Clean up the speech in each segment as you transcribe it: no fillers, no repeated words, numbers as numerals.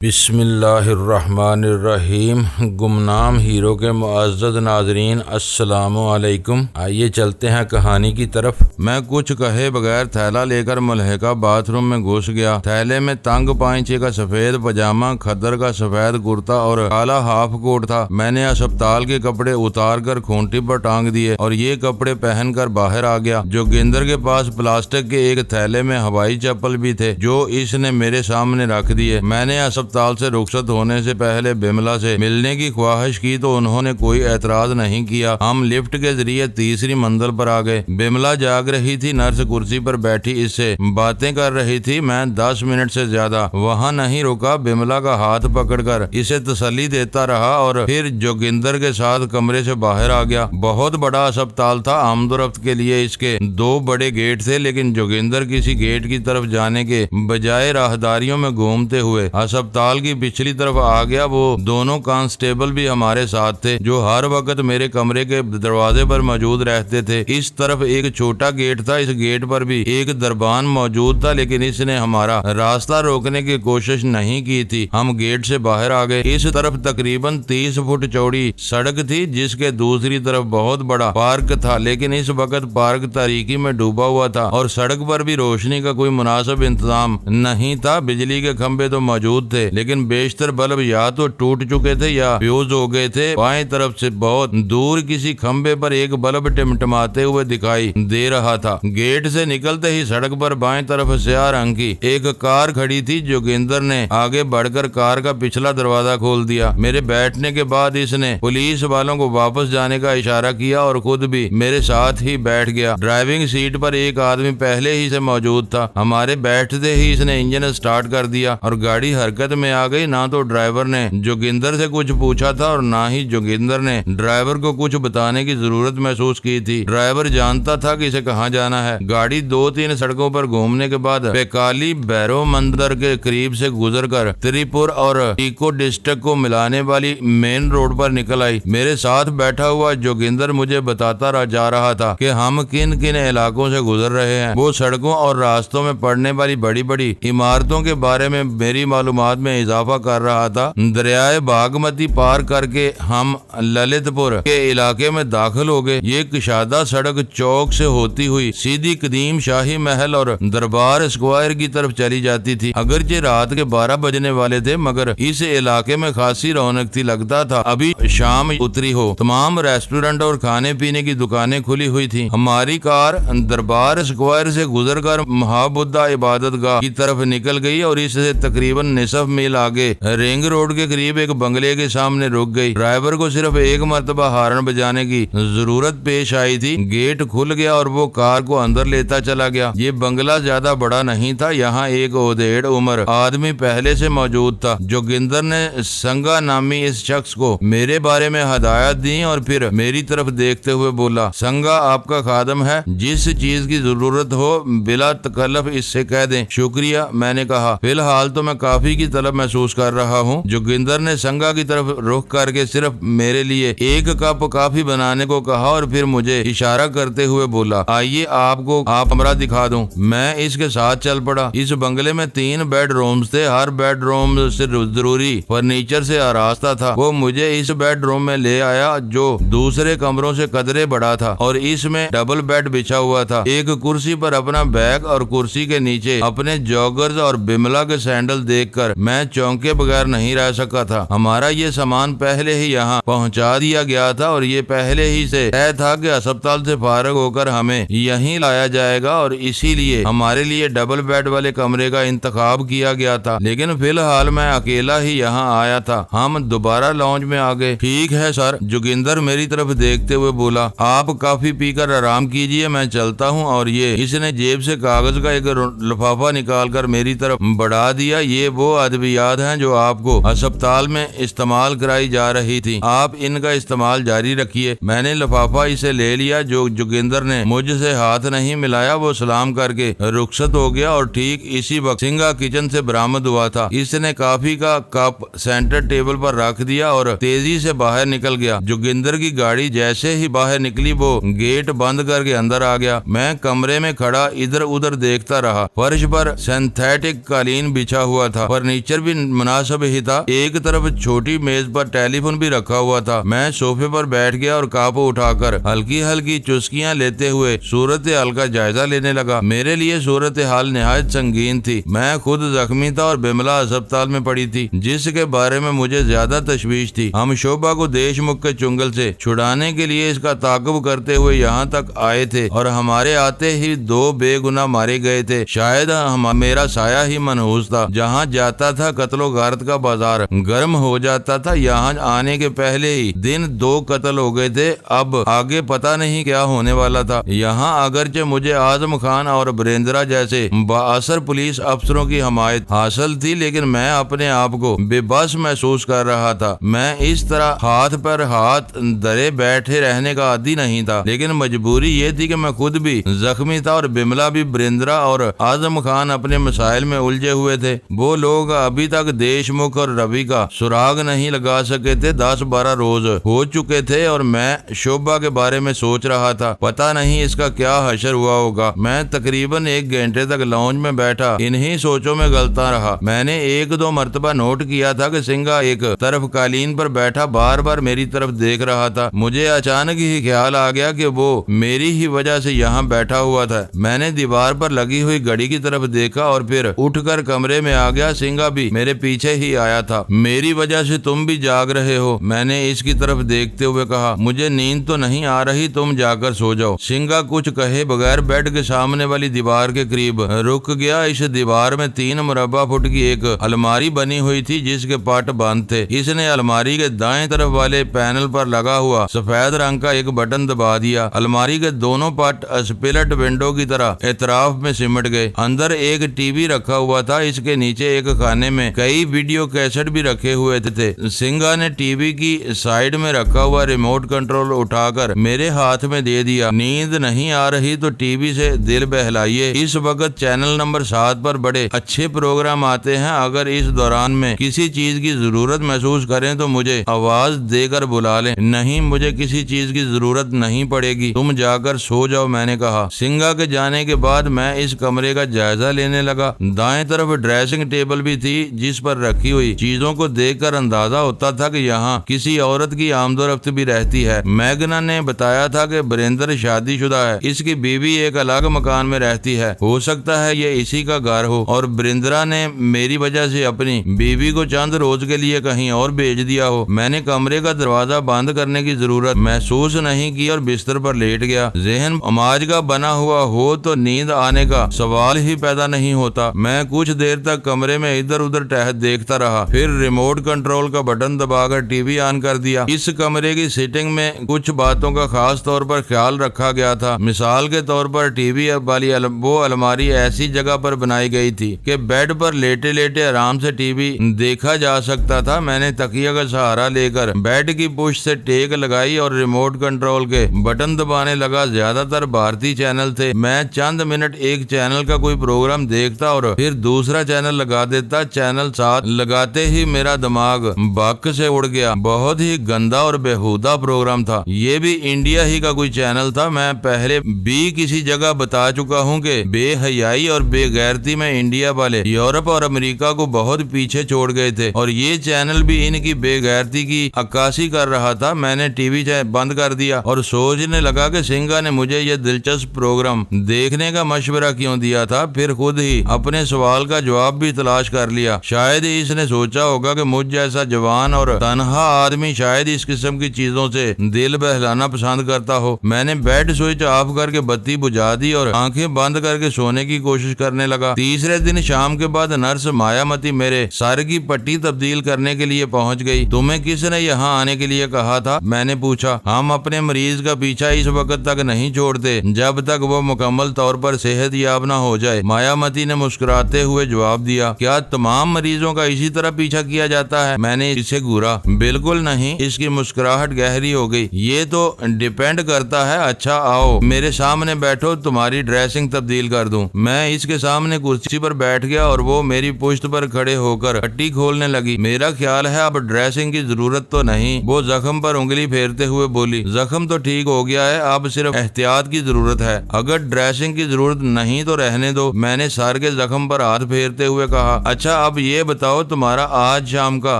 बिस्मिल्लाहिर्रहमानिर्रहीम। गुमनाम हीरो के मुअज़्ज़ज़ नाज़रीन, अस्सलामु अलैकुम। आइए चलते हैं कहानी की तरफ। मैं कुछ कहे बगैर थैला लेकर मलहका बाथरूम में घुस गया। थैले में तंग पाइंचे का सफेद पजामा, खद्दर का सफेद कुर्ता और काला हाफ कोट था। मैंने अस्पताल के कपड़े उतार कर खूंटी पर टांग दिए और ये कपड़े पहनकर बाहर आ गया। जोगिंदर के पास प्लास्टिक के एक थैले में हवाई चप्पल भी थे जो इसने मेरे सामने रख दिए। मैंने अस्पताल से रुखसत होने से पहले बिमला से मिलने की ख्वाहिश की तो उन्होंने कोई एतराज नहीं किया। हम लिफ्ट के जरिए तीसरी मंजिल पर आ गए। बिमला जाग रही थी, नर्स कुर्सी पर बैठी इससे बातें कर रही थी। मैं 10 मिनट से ज्यादा वहाँ नहीं रुका। बिमला का हाथ पकड़कर इसे तसल्ली देता रहा और फिर जोगिंदर के साथ कमरे से बाहर आ गया। बहुत बड़ा अस्पताल था। आमदोरफ्त के लिए इसके 2 बड़े गेट थे, लेकिन जोगिंदर किसी गेट की तरफ जाने के बजाय राहदारियों में घूमते हुए अस्पताल की पिछली तरफ आ गया। वो दोनों कांस्टेबल भी हमारे साथ थे जो हर वक्त मेरे कमरे के दरवाजे पर मौजूद रहते थे। इस तरफ एक छोटा गेट था। इस गेट पर भी एक दरबान मौजूद था, लेकिन इसने हमारा रास्ता रोकने की कोशिश नहीं की थी। हम गेट से बाहर आ गए। इस तरफ तकरीबन 30 फुट चौड़ी सड़क थी जिसके दूसरी तरफ बहुत बड़ा पार्क था, लेकिन इस वक्त पार्क तारीकी में डूबा हुआ था और सड़क पर भी रोशनी का कोई मुनासिब इंतजाम नहीं था। बिजली के खंभे तो मौजूद थे, लेकिन बेशतर बल्ब या तो टूट चुके थे या फ्यूज हो गए थे। बाएं तरफ से बहुत दूर किसी खंभे पर एक बल्ब टिमटिमाते हुए दिखाई दे रहा था। गेट से निकलते ही सड़क पर बाएं तरफ स्याह रंग की एक कार खड़ी थी। जोगिंदर ने आगे बढ़कर कार का पिछला दरवाजा खोल दिया। मेरे बैठने के बाद इसने पुलिस वालों को वापस जाने का इशारा किया और खुद भी मेरे साथ ही बैठ गया। ड्राइविंग सीट पर एक आदमी पहले ही से मौजूद था। हमारे बैठते ही इसने इंजन स्टार्ट कर दिया और गाड़ी हरकत में आ गई। ना तो ड्राइवर ने जोगिंदर से कुछ पूछा था और ना ही जोगिंदर ने ड्राइवर को कुछ बताने की जरूरत महसूस की थी। ड्राइवर जानता था कि इसे कहाँ जाना है। गाड़ी 2-3 सड़कों पर घूमने के बाद पेकाली भैरव मंदिर के करीब से गुजरकर त्रिपुर और इको डिस्ट्रिक्ट को मिलाने वाली मेन रोड पर निकल आई। मेरे साथ बैठा हुआ जोगिंदर मुझे बताता जा रहा था कि हम किन किन इलाकों से गुजर रहे हैं। वो सड़कों और रास्तों में पड़ने वाली बड़ी बड़ी इमारतों के बारे में मेरी मालूमात में इजाफा कर रहा था। दरियाए बागमती पार करके हम ललितपुर के इलाके में दाखिल हो गए। ये कुशादा सड़क चौक से होती हुई सीधी कदीम शाही महल और दरबार स्क्वायर की तरफ चली जाती थी। अगरचे रात के 12 बजने वाले थे, मगर इस इलाके में खासी रौनक थी। लगता था अभी शाम उतरी हो। तमाम रेस्टोरेंट और खाने पीने की दुकानें खुली हुई थी। हमारी कार दरबार स्क्वायर से गुजरकर महाबुद्धा इबादतगाह की तरफ निकल गई और इससे तकरीबन निसफ मील आगे रिंग रोड के करीब एक बंगले के सामने रुक गई। ड्राइवर को सिर्फ एक मर्तबा हार्न बजाने की जरूरत पेश आई थी। गेट खुल गया और वो कार को अंदर लेता चला गया। ये बंगला ज्यादा बड़ा नहीं था। यहाँ एक ओदेड़ उम्र आदमी पहले से मौजूद था। जोगिंदर ने संगा नामी इस शख्स को मेरे बारे में हदायत दी और फिर मेरी तरफ देखते हुए बोला, संगा आपका खादम है, जिस चीज की जरूरत हो बिला तकल्लुफ इससे कह दें। शुक्रिया, मैंने कहा। फिलहाल तो मैं काफी की तलब महसूस कर रहा हूँ। जोगिंदर ने संगा की तरफ रुख करके सिर्फ मेरे लिए एक कप कॉफी बनाने को कहा और फिर मुझे इशारा करते हुए बोला, आइए आपको कमरा दिखा दूं। मैं इसके साथ चल पड़ा। इस बंगले में 3 बेडरूम्स थे। हर बेडरूम से जरूरी फर्नीचर से आरास्ता था। वो मुझे इस बेडरूम में ले आया जो दूसरे कमरों से कदरे बड़ा था और इसमें डबल बेड बिछा हुआ था। एक कुर्सी पर अपना बैग और कुर्सी के नीचे अपने जॉगर्स और बिमला के सैंडल देखकर मैं चौंके बगैर नहीं रह सका था। हमारा ये सामान पहले ही यहाँ पहुँचा दिया गया था और ये पहले ही से तय था कि अस्पताल से फारग होकर हमें यहीं लाया जाएगा और इसीलिए हमारे लिए डबल बेड वाले कमरे का इंतखाब किया गया था। लेकिन फिलहाल मैं अकेला ही यहाँ आया था। हम दोबारा लॉन्ज में आ गए। ठीक है सर, जोगिंदर मेरी तरफ देखते हुए बोला, आप काफी पीकर आराम कीजिए, मैं चलता हूँ। और ये इसने जेब से कागज का एक लिफाफा निकालकर मेरी तरफ बढ़ा दिया। ये वो अद्वियात हैं जो आपको अस्पताल में इस्तेमाल कराई जा रही थी। आप इनका इस्तेमाल जारी रखिए। मैंने लिफाफा इसे ले लिया। जो जोगिंदर ने मुझसे हाथ नहीं मिलाया। वो सलाम करके रुखसत हो गया और ठीक इसी वक्त सिंगा किचन से बरामद हुआ था। इसने कॉफी का कप सेंटर टेबल पर रख दिया और तेजी से बाहर निकल गया। जोगिंदर की गाड़ी जैसे ही बाहर निकली वो गेट बंद करके अंदर आ गया। मैं कमरे में खड़ा इधर उधर देखता रहा। फर्श पर सिंथेटिक कालीन बिछा हुआ था। फर्नीचर फर्नीचर भी मुनासिब ही था। एक तरफ छोटी मेज पर टेलीफोन भी रखा हुआ था। मैं सोफे पर बैठ गया और काबू उठाकर हल्की हल्की चुस्कियां लेते हुए सूरत हाल का जायजा लेने लगा। मेरे लिए सूरत हाल निहायत संगीन थी। मैं खुद जख्मी था और बिमला अस्पताल में पड़ी थी, जिसके बारे में मुझे ज्यादा तशवीश थी। हम शोभा को देशमुख के चुंगल से छुड़ाने के लिए इसका ताक़ुब करते हुए यहाँ तक आए थे और हमारे आते ही 2 बेगुनाह मारे गए थे। शायद मेरा साया ही मनहूस था। जहाँ जाता था कत्लो गारत का बाजार गर्म हो जाता था। यहाँ आने के पहले ही दिन 2 कत्ल हो गए थे। अब आगे पता नहीं क्या होने वाला था। यहाँ अगरचे मुझे आजम खान और बरेंद्रा जैसे बाअसर पुलिस अफसरों की हमायत हासिल थी, लेकिन मैं अपने आप को बेबस महसूस कर रहा था। मैं इस तरह हाथ पर हाथ धरे बैठे रहने का आदी नहीं था, लेकिन मजबूरी ये थी कि मैं खुद भी जख्मी था और बिमला भी। बरेंद्रा और आजम खान अपने मसाइल में उलझे हुए थे। वो लोग अभी तक देशमुख और रवि का सुराग नहीं लगा सके थे। 10-12 रोज हो चुके थे और मैं शोभा के बारे में सोच रहा था। पता नहीं इसका क्या हशर हुआ होगा। मैं तकरीबन 1 घंटे तक लॉन्ज में बैठा इन्हीं सोचों में गलता रहा। मैंने 1-2 मरतबा नोट किया था कि सिंगा एक तरफ कालीन पर बैठा बार बार मेरी तरफ देख रहा था। मुझे अचानक ही ख्याल आ गया कि वो मेरी ही वजह से यहाँ बैठा हुआ था। मैंने दीवार पर लगी हुई घड़ी की तरफ देखा और फिर उठकर कमरे में आ गया। सिंगा भी मेरे पीछे ही आया था। मेरी वजह से तुम भी जाग रहे हो, मैंने इसकी तरफ देखते हुए कहा। मुझे नींद तो नहीं आ रही, तुम जाकर सो जाओ। सिंगा कुछ कहे बगैर बेड के सामने वाली दीवार के करीब रुक गया। इस दीवार में 3 मुरब्बा फुट की एक अलमारी बनी हुई थी, जिसके पट बंद थे। इसने अलमारी के दाएं तरफ वाले पैनल पर लगा हुआ सफेद रंग का एक बटन दबा दिया। अलमारी के दोनों पट स्पिलट विंडो की तरह एतराफ में सिमट गए। अंदर एक टीवी रखा हुआ था। इसके नीचे एक खाने में कई वीडियो कैसेट भी रखे हुए थे। सिंगा ने टीवी की साइड में रखा हुआ रिमोट कंट्रोल उठाकर मेरे हाथ में दे दिया। नींद नहीं आ रही तो टीवी से दिल बहलाइए। इस वक्त चैनल नंबर 7 पर बड़े अच्छे प्रोग्राम आते हैं। अगर इस दौरान में किसी चीज की जरूरत महसूस करें तो मुझे आवाज देकर बुला लें। नहीं, मुझे किसी चीज की जरूरत नहीं पड़ेगी, तुम जाकर सो जाओ, मैंने कहा। सिंगा के जाने के बाद मैं इस कमरे का जायजा लेने लगा। दाएं तरफ ड्रेसिंग टेबल भी थी, जिस पर रखी हुई चीजों को देखकर अंदाजा होता था कि यहाँ किसी औरत की आमदोरफ्त भी रहती है। मैगना ने बताया था कि बरेंद्र शादीशुदा है। इसकी बीवी एक अलग मकान में रहती है। हो सकता है ये इसी का घर हो और बरेंद्रा ने मेरी वजह से अपनी बीवी को चंद रोज के लिए कहीं और भेज दिया हो। मैंने कमरे का दरवाजा बंद करने की जरूरत महसूस नहीं की और बिस्तर पर लेट गया। जहन अमाज का बना हुआ हो तो नींद आने का सवाल ही पैदा नहीं होता। मैं कुछ देर तक कमरे में इधर उधर टहल देखता रहा, फिर रिमोट कंट्रोल का बटन दबाकर टीवी ऑन कर दिया। इस कमरे की सेटिंग में कुछ बातों का खास तौर पर ख्याल रखा गया था। मिसाल के तौर पर टीवी वाली वो अलमारी ऐसी जगह पर बनाई गई थी कि बेड पर लेटे लेटे आराम से टीवी देखा जा सकता था। मैंने तकिया का सहारा लेकर बेड की पुश से टेक लगाई और रिमोट कंट्रोल के बटन दबाने लगा। ज्यादातर भारतीय चैनल थे। मैं चंद मिनट एक चैनल का कोई प्रोग्राम देखता और फिर दूसरा चैनल लगा देता। चैनल 7 लगाते ही मेरा दिमाग बक से उड़ गया। बहुत ही गंदा और बेहुदा प्रोग्राम था। ये भी इंडिया ही का कोई चैनल था। मैं पहले भी किसी जगह बता चुका हूँ कि बेहयाई और बेगैरती में इंडिया वाले यूरोप और अमेरिका को बहुत पीछे छोड़ गए थे और ये चैनल भी इनकी बेगैरती की अक्कासी कर रहा था। मैंने टीवी बंद कर दिया और सोचने लगा कि सिंगा ने मुझे ये दिलचस्प प्रोग्राम देखने का मशवरा क्यों दिया था। फिर खुद ही अपने सवाल का जवाब भी तलाश कर लिया। शायद इसने सोचा होगा कि मुझ जैसा जवान और तनहा आदमी शायद इस किस्म की चीजों से दिल बहलाना पसंद करता हो। मैंने बेड स्विच ऑफ करके बत्ती बुझा दी और आंखें बंद करके सोने की कोशिश करने लगा। तीसरे दिन शाम के बाद नर्स मायामती मेरे सर की पट्टी तब्दील करने के लिए पहुंच गई। तुम्हें किसने यहाँ आने के लिए कहा था, मैंने पूछा। हम अपने मरीज का पीछा इस वक्त तक नहीं छोड़ते जब तक वो मुकम्मल तौर पर सेहतयाब न हो जाए, मायामती ने मुस्कुराते हुए जवाब दिया। क्या तमाम मरीजों का इसी तरह पीछा किया जाता है, मैंने इसे घूरा। बिल्कुल नहीं, इसकी मुस्कुराहट गहरी हो गई। ये तो डिपेंड करता है। अच्छा आओ मेरे सामने बैठो, तुम्हारी ड्रेसिंग तब्दील कर दूं। मैं इसके सामने कुर्सी पर बैठ गया और वो मेरी पुश्त पर खड़े होकर पट्टी खोलने लगी। मेरा ख्याल है अब ड्रेसिंग की जरूरत तो नहीं। वो जख्म पर उंगली फेरते हुए बोली, जख्म तो ठीक हो गया है, अब सिर्फ एहतियात की जरूरत है। अगर ड्रेसिंग की जरूरत नहीं तो रहने दो, मैंने सर के जख्म पर हाथ फेरते हुए कहा। अच्छा अच्छा अब ये बताओ तुम्हारा आज शाम का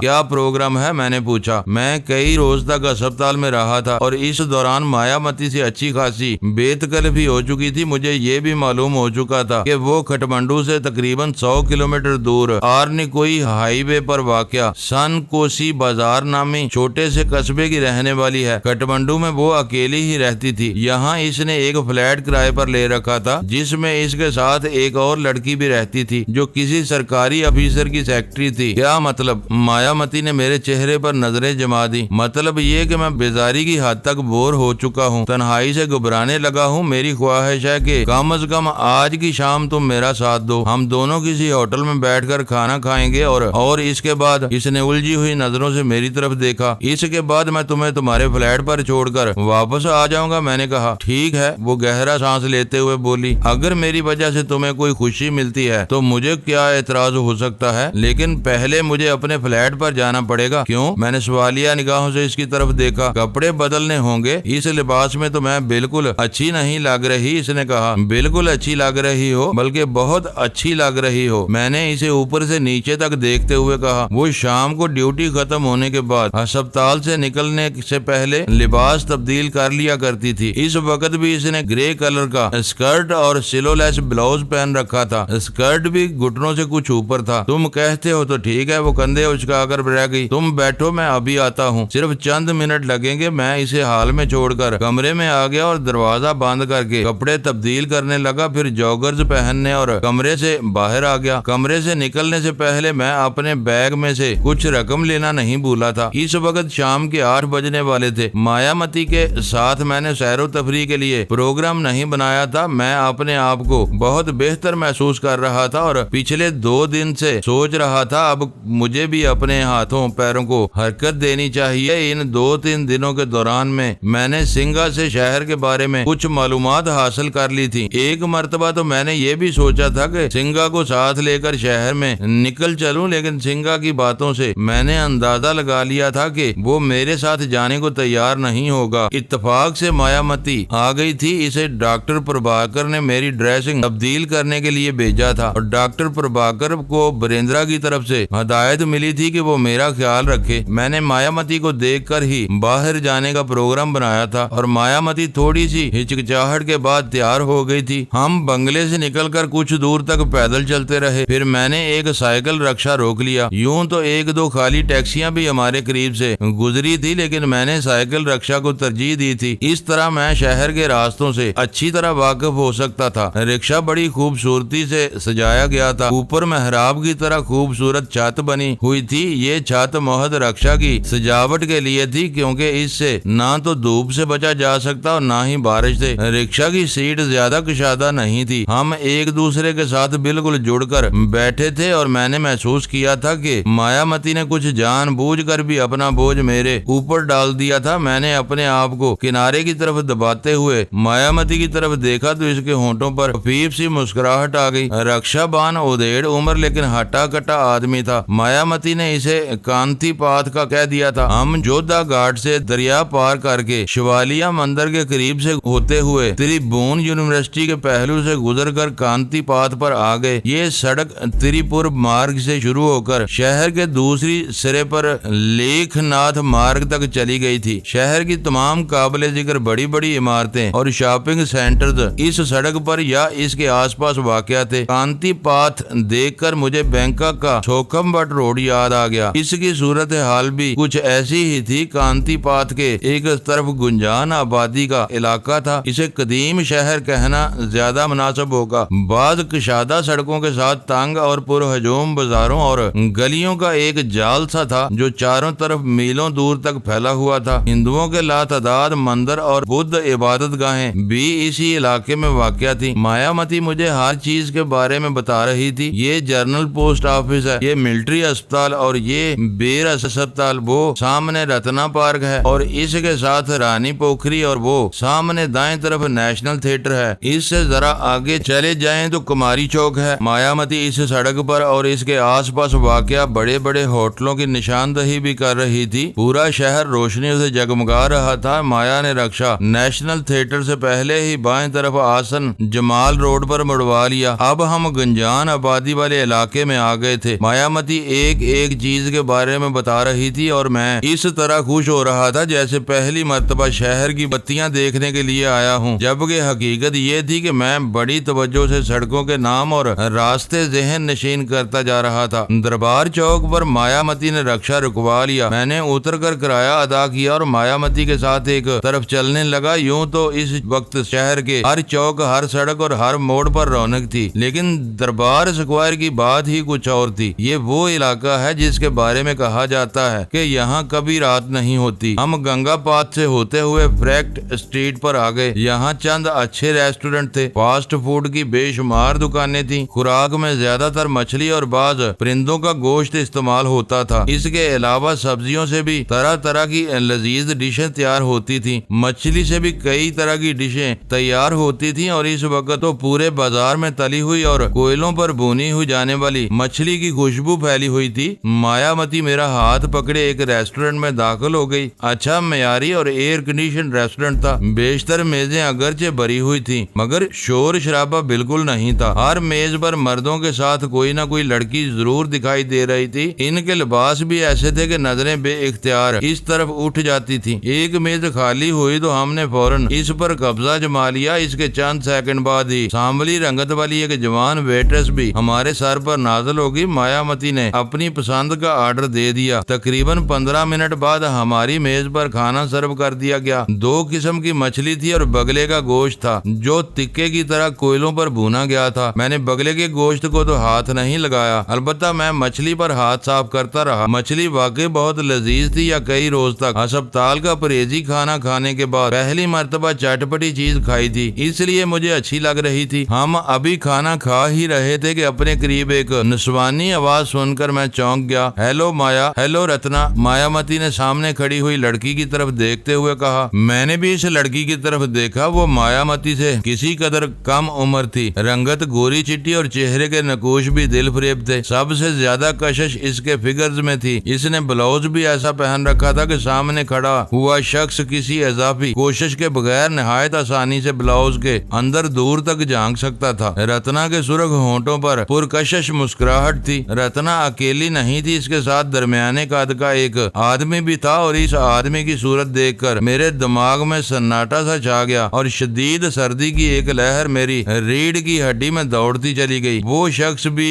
क्या प्रोग्राम है, मैंने पूछा। मैं कई रोज तक अस्पताल में रहा था और इस दौरान मायावती से अच्छी खासी बेदखल भी हो चुकी थी। मुझे ये भी मालूम हो चुका था कि वो काठमांडू से तकरीबन 100 किलोमीटर दूर आरनिकोई हाईवे पर वाक़या सनकोसी बाजार नामी छोटे से कस्बे की रहने वाली है। काठमांडू में वो अकेली ही रहती थी। यहाँ इसने एक फ्लैट किराए पर ले रखा था जिसमें इसके साथ एक और लड़की भी रहती थी जो किसी सरकारी अफसर की सेक्रेटरी थी। क्या मतलब? मायावती ने मेरे चेहरे पर नजरें जमा दी। मतलब ये कि मैं बेजारी की हद तक बोर हो चुका हूँ, तन्हाई से घबराने लगा हूँ। मेरी ख्वाहिश है कि कम से कम आज की शाम तुम मेरा साथ दो। हम दोनों किसी होटल में बैठकर खाना खाएंगे और इसके बाद इसने उलझी हुई नजरों से मेरी तरफ देखा। इसके बाद मैं तुम्हें तुम्हारे फ्लैट पर छोड़कर वापस आ जाऊंगा। मैंने कहा ठीक है। वो गहरा सांस लेते हुए बोली, अगर मेरी वजह से तुम्हें कोई खुशी मिलती है तो मुझे क्या एतराज हो सकता है, लेकिन पहले मुझे अपने फ्लैट पर जाना पड़ेगा। क्यों? मैंने सवालिया निगाहों से इसकी तरफ देखा। कपड़े बदलने होंगे, इस लिबास में तो मैं बिल्कुल अच्छी नहीं लग रही। इसने कहा बिल्कुल अच्छी लग रही हो, बल्कि बहुत अच्छी लग रही हो। मैंने इसे ऊपर से नीचे तक देखते हुए कहा। वो शाम को ड्यूटी खत्म होने के बाद अस्पताल से निकलने से पहले लिबास तब्दील कर लिया करती थी। इस वक्त भी इसने ग्रे कलर का स्कर्ट और सिलोलेस ब्लाउज पहन रखा था। स्कर्ट भी घुटनों से कुछ ऊपर था। तुम कहते हो तो ठीक है। वो कंधे उचकाकर रह गई। तुम बैठो, मैं अभी आता हूँ, सिर्फ चंद मिनट लगेंगे। मैं इसे हाल में छोड़कर कमरे में आ गया और दरवाजा बंद करके कपड़े तब्दील करने लगा, फिर जॉगर्स पहनने और कमरे से बाहर आ गया। कमरे से निकलने से पहले मैं अपने बैग में से कुछ रकम लेना नहीं भूला था। इस वक्त शाम के 8 बजने वाले थे। मायावती के साथ मैंने सैरो तफरी के लिए प्रोग्राम नहीं बनाया था। मैं अपने आप को बहुत बेहतर महसूस कर रहा था और पिछले 2 दिन से सोच रहा था अब मुझे भी अपने हाथों पैरों को हरकत देनी चाहिए। इन 2-3 दिनों के दौरान में मैंने सिंगा से शहर के बारे में कुछ मालूमात हासिल कर ली थी। एक मर्तबा तो मैंने ये भी सोचा था कि सिंगा को साथ लेकर शहर में निकल चलूं, लेकिन सिंगा की बातों से मैंने अंदाजा लगा लिया था कि वो मेरे साथ जाने को तैयार नहीं होगा। इत्तेफाक से मायावती आ गई थी। इसे डॉक्टर प्रभाकर ने मेरी ड्रेसिंग तब्दील करने के लिए भेजा था और डॉक्टर प्रभाकर को बरेंद्रा की तरफ से हदायत मिली थी कि वो मेरा ख्याल रखे। मैंने मायावती को देखकर ही बाहर जाने का प्रोग्राम बनाया था और मायावती थोड़ी सी हिचकिचाहट के बाद तैयार हो गई थी। हम बंगले से निकलकर कुछ दूर तक पैदल चलते रहे। फिर मैंने एक साइकिल रिक्शा रोक लिया। यूं तो 1-2 खाली टैक्सियां भी हमारे करीब से गुजरी थी, लेकिन मैंने साइकिल रिक्शा को तरजीह दी थी। इस तरह मैं शहर के रास्तों से अच्छी तरह वाकिफ हो सकता था। रिक्शा बड़ी खूबसूरती से सजाया गया था। ऊपर मेहराब की तरह खूबसूरत छत बनी हुई थी। ये छत महज रिक्शा की सजावट के लिए थी, क्योंकि इससे ना तो धूप से बचा जा सकता और ना ही बारिश से। रिक्शा की सीट ज्यादा कुशादा नहीं थी। हम एक दूसरे के साथ बिल्कुल जुड़कर बैठे थे और मैंने महसूस किया था कि मायावती ने कुछ जानबूझकर भी अपना बोझ मेरे ऊपर डाल दिया था। मैंने अपने आप को किनारे की तरफ दबाते हुए मायावती की तरफ देखा तो इसके होंठों पर खफीफ सी मुस्कुराहट आ गई। रक्षाबान उधेड़ उम्र लेकिन हटा कटा आदमी था। मायावती ने इसे कांतिपात का कह दिया था। हम जोधा घाट से दरिया पार करके शिवालिया मंदिर के करीब से होते हुए त्रिभुवन यूनिवर्सिटी के पहलू से गुजरकर कांतिपात पर आ गए। ये सड़क त्रिपुर मार्ग से शुरू होकर शहर के दूसरी सिरे पर लेखनाथ मार्ग तक चली गई थी। शहर की तमाम काबिले जिक्र बड़ी बड़ी इमारतें और शॉपिंग सेंटर्स इस सड़क पर या इसके आसपास वाक़या थे। कांतिपात देखकर मुझे बैंकॉक का छोकमबट रोड याद आ गया। इसकी सूरत हाल भी कुछ ऐसी ही थी। कांतिपात के एक तरफ गुंजान आबादी का इलाका था। इसे कदीम शहर कहना ज्यादा मुनासिब होगा। बाद कशादा सड़कों के साथ तंग और पुरहजूम बाजारों और गलियों का एक जाल सा था जो चारों तरफ मीलों दूर तक फैला हुआ था। हिंदुओं के लातादाद मंदिर और बुद्ध इबादत गाहें भी इसी इलाके में वाक़या थी। मायावती मुझे हर चीज के बारे में बता रही थी। ये जर्नल पोस्ट ऑफिस है, ये मिलिट्री अस्पताल और ये बेर अस्पताल, वो सामने रत्ना पार्क है और इसके साथ रानी पोखरी और वो सामने दाएं तरफ नेशनल थिएटर है। इससे जरा आगे चले जाएं तो कुमारी चौक है। मायावती इस सड़क पर और इसके आसपास वाक़या बड़े बड़े होटलों की निशानदही भी कर रही थी। पूरा शहर रोशनी से जगमगा रहा था। माया ने रक्षा नेशनल थिएटर से पहले ही बाएं तरफ आसन जमाल रोड पर मुड़वा लिया। अब हम गंजान आबादी वाले इलाके में आ गए थे। मायामती एक एक चीज के बारे में बता रही थी और मैं इस तरह खुश हो रहा था जैसे पहली मर्तबा शहर की बत्तियां देखने के लिए आया हूँ, जबकि हकीकत ये थी कि मैं बड़ी तवज्जो से सड़कों के नाम और रास्ते ज़हन नशीन करता जा रहा था। दरबार चौक पर मायामती ने रक्षा रुकवा लिया। मैंने उतरकर किराया अदा किया और मायामती के साथ एक तरफ चलने लगा। यूं तो इस वक्त शहर के हर चौक, हर सड़क और हर मोड़ पर रौनक थी, लेकिन दरबार स्क्वायर की बात ही कुछ और थी। ये वो इलाका है जिसके बारे में कहा जाता है कि यहाँ कभी रात नहीं होती। हम गंगा पाथ से होते हुए फ्रैक्ट स्ट्रीट पर आ गए। यहाँ चंद अच्छे रेस्टोरेंट थे, फास्ट फूड की बेशुमार दुकानें थी। खुराक में ज्यादातर मछली और बाज परिंदों का गोश्त इस्तेमाल होता था। इसके अलावा सब्जियों से भी तरह तरह की लजीज डिशें तैयार होती थी। मछली से भी कई तरह की डिशें तैयार होती थी और इस वक्त तो पूरे बाजार में तली हुई और कोयलों पर भुनी हुई जाने वाली मछली की खुशबू फैली हुई थी। मायामती मेरा हाथ पकड़े एक रेस्टोरेंट में दाखिल हो गई। अच्छा मयारी और एयर कंडीशन रेस्टोरेंट था। बेशतर मेजें अगरचे भरी हुई थी, मगर शोर शराबा बिल्कुल नहीं था। हर मेज पर मर्दों के साथ कोई ना कोई लड़की जरूर दिखाई दे रही थी। इनके लिबास भी ऐसे थे कि नजरें बेइख्तियार इस तरफ उठ जाती थी। एक मेज खाली हुई तो हमने फौरन इस पर कब्जा जमा लिया। इसके चंद सेकंड बाद ही सांवली रंगत वाली एक जवान वेट्रेस भी हमारे सर पर नाज़िल होगी। मायामती ने अपनी पसंद का ऑर्डर दे दिया। तकरीबन 15 मिनट बाद हमारी मेज पर खाना सर्व कर दिया गया। 2 किस्म की मछली थी और बगले का गोश्त था जो तिक्के की तरह कोयलों पर भुना गया था। मैंने बगले के गोश्त को तो हाथ नहीं लगाया, अलबत्ता मैं मछली पर हाथ साफ करता रहा। मछली वाकई बहुत लजीज थी। या कई रोज तक अस्पताल का परहेजी खाना खाने के बाद पहली मर्तबा चटपटी चीज खाई थी, इसलिए मुझे अच्छी लग रही थी। हम अभी खाना खा ही रहे थे कि अपने करीब एक निस्वानी आवाज सुनकर मैं चौंक गया। हेलो माया, हेलो रत्ना, मायामती ने सामने खड़ी हुई लड़की की तरफ देखते हुए कहा। मैंने भी इस लड़की की तरफ देखा। वो मायामती से किसी कदर कम उम्र थी। रंगत गोरी चिट्टी और चेहरे के नकूश भी दिल फरेब थे। सबसे ज्यादा कशिश इसके फिगर्स में थी। इसने ब्लाउज भी ऐसा पहन रखा था कि सामने खड़ा हुआ शख्स किसी इजाफी कोशिश के बगैर निहायत आसानी से ब्लाउज के अंदर दूर तक झांक सकता था। रत्ना के सुर्ख होंठों पर पुरकशिश मुस्कुराहट थी। रत्ना अकेली नहीं थी, इसके साथ दरमियाने कद का एक आदमी भी था और इस आदमी की सूरत देखकर मेरे दिमाग में सन्नाटा सा छा गया और शदीद सर्दी की एक लहर मेरी रीढ़ की हड्डी में दौड़ती चली गई। वो शख्स भी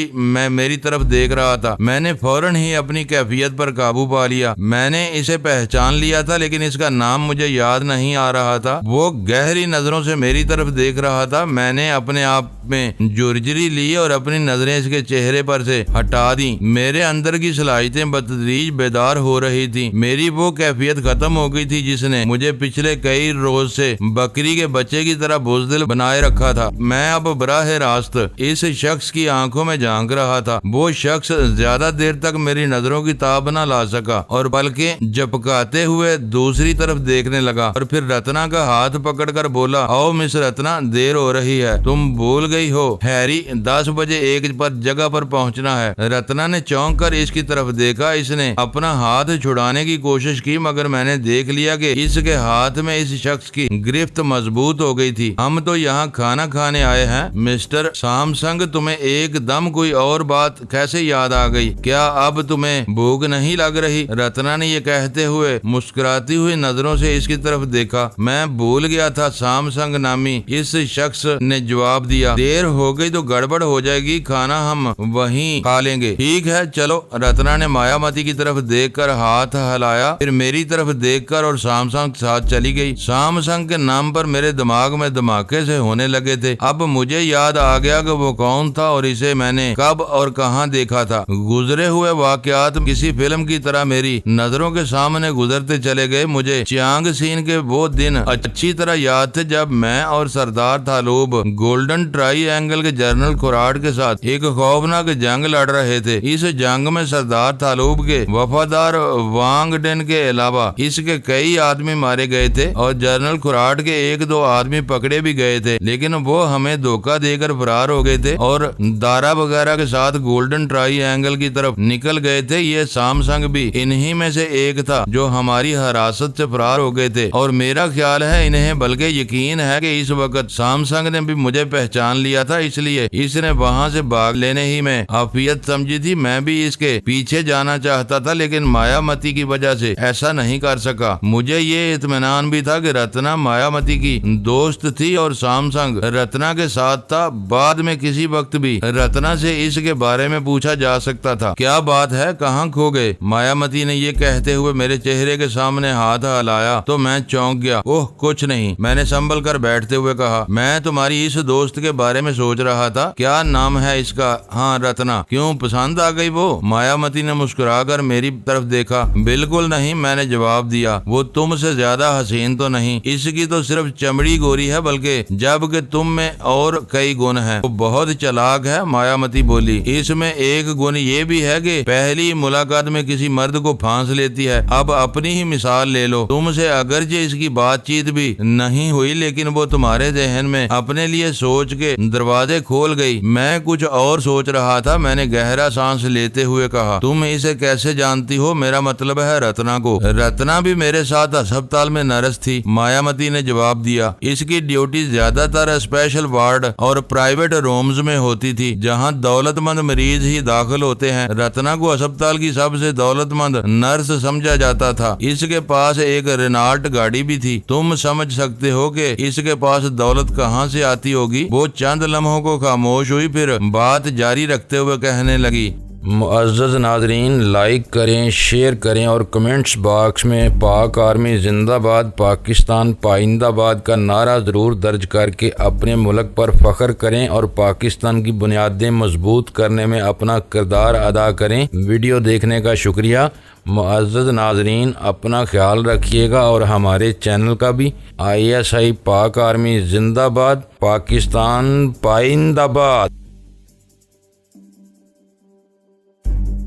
मेरी तरफ देख रहा था। मैंने फौरन ही अपनी कैफियत पर काबू पा लिया। मैंने इसे पहचान लिया था, लेकिन इसका नाम मुझे याद नहीं आ रहा था। वो गहरी नजरों से मेरी तरफ देख रहा था। मैंने अपने आप में जुर्जरी ली और अपनी नजरें इसके चेहरे पर से हटा दी। मेरे अंदर की सलाहियतें बतदरीज बेदार हो रही थी। मेरी वो कैफियत खत्म हो गई थी जिसने मुझे पिछले कई रोज से बकरी के बच्चे की तरह बुज़दिल बनाए रखा था। मैं अब बराह रास्त इस शख्स की आंखों में झांक रहा था। वो शख्स ज्यादा देर तक मेरी नजरों की ताब न ला सका और बल्कि झपकाते हुए दूसरी तरफ देखने लगा और फिर रत्ना का हाथ पकड़कर बोला, आओ मिस रत्ना, देर हो रही है, तुम भूल गई हो, हैरी 10 बजे एक पर जगह पर पहुंचना है। रत्ना ने चौंक कर इसकी तरफ देखा। इसने अपना हाथ छुड़ाने की कोशिश की, मगर मैंने देख लिया कि इसके हाथ में इस शख्स की गिरफ्त मजबूत हो गई थी। हम तो यहाँ खाना खाने आए हैं मिस्टर सैमसंग, तुम्हें एकदम कोई और बात कैसे याद आ गई? क्या अब तुम्हें भूख नहीं लग रही? रत्ना ने ये कहते हुए मुस्कुराती हुई नजरों से इसकी तरफ देखा। मैं भूल गया था, सैमसंग नामी इस शख्स ने जवाब दिया। देर हो गई तो गड़बड़ हो जाएगी, खाना हम वहीं खा लेंगे। ठीक है चलो। रत्ना ने मायामती की तरफ देखकर हाथ हिलाया, फिर मेरी तरफ देखकर और सैमसंग के साथ चली गई। सैमसंग के नाम पर मेरे दिमाग में धमाके से होने लगे थे। अब मुझे याद आ गया कि वो कौन था और इसे मैंने कब और कहां देखा था। गुजरे हुए वाकयात किसी फिल्म की तरह मेरी नजरों के सामने गुजरते चले गए। मुझे चियांग सीन के वो दिन अच्छी तरह याद थे जब मैं और सरदार थालूब गोल्डन ट्राईएंगल के जनरल खुराट के साथ एक खौफनाक जंग लड़ रहे थे। इस जंग में सरदार थालूब के वफादार वांग डेन के अलावा इसके कई आदमी मारे गए थे और जनरल खुराट के 1-2 आदमी पकड़े भी गए थे, लेकिन वो हमें धोखा देकर फरार हो गए थे और दारा वगैरह के साथ गोल्डन ट्राईएंगल की तरफ निकल गए थे। ये सैमसंग भी इन्हीं में से एक था जो हमारी हिरासत से फरार हो गए थे और मेरा ख्याल है इन्हें बल्कि यकीन है कि इस वक्त सैमसंग ने भी मुझे पहचान लिया था, इसलिए इसने वहां से भाग लेने ही में आफियत समझी थी। मैं भी इसके पीछे जाना चाहता था, लेकिन मायामती की वजह से ऐसा नहीं कर सका। मुझे ये इत्मीनान भी था कि रत्ना मायामती की दोस्त थी और सैमसंग रत्ना के साथ था। बाद में किसी वक्त भी रत्ना से इसके बारे में पूछा जा सकता था। क्या बात है, कहाँ खो गए? मायामती ने ये कहते हुए मेरे चेहरे के सामने हाथ हिलाया तो मैं चौंक गया। ओह कुछ नहीं, मैंने संभल कर बैठते हुए कहा। मैं तुम्हारी इस दोस्त के बारे में सोच रहा था। क्या नाम है इसका? हाँ रत्ना। क्यों, पसंद आ गई वो? मायामती ने मुस्कुराकर मेरी तरफ देखा। बिल्कुल नहीं, मैंने जवाब दिया। वो तुमसे ज्यादा हसीन तो नहीं, इसकी तो सिर्फ चमड़ी गोरी है, बल्कि जबकि तुम में और कई गुण हैं। वो बहुत चालाक है, मायामती बोली। इसमें एक गुण ये भी है कि पहली मुलाकात में किसी मर्द को फांस लेती है। अब अपनी ही मिसाल ले लो। तुमसे अगरचे इसकी बातचीत भी नहीं हुई, लेकिन वो तुम्हारे जहन में अपने लिए सोच के दरवाजे खोल गई। मैं कुछ और सोच रहा था, मैंने गहरा सांस लेते हुए कहा। तुम इसे कैसे जानती हो? मेरा मतलब है रत्ना को। रत्ना भी मेरे साथ अस्पताल में नर्स थी, मायामती ने जवाब दिया। इसकी ड्यूटी ज्यादातर स्पेशल वार्ड और प्राइवेट रूम्स में होती थी, जहां दौलतमंद मरीज ही दाखिल होते हैं। रत्ना को अस्पताल की सबसे दौलतमंद नर्स समझा जाता था। इसके पास एक रेनाल्ट गाड़ी भी थी। तुम समझ सकते हो कि इसके पास दौलत कहां से आती होगी। वो चंद लम्हों को खामोश हुई, फिर बात जारी रखते हुए कहने लगी। मुअज़्ज़ज़ नाज़रीन, लाइक करें, शेयर करें और कमेंट्स बॉक्स में पाक आर्मी जिंदाबाद, पाकिस्तान पाइंदाबाद का नारा ज़रूर दर्ज करके अपने मुल्क पर फ़ख्र करें और पाकिस्तान की बुनियादें मजबूत करने में अपना किरदार अदा करें। वीडियो देखने का शुक्रिया। मुअज़्ज़ज़ नाज़रीन, अपना ख्याल रखिएगा और हमारे चैनल का भी। ISI पाक आर्मी जिंदाबाद, पाकिस्तान पाइंदाबाद।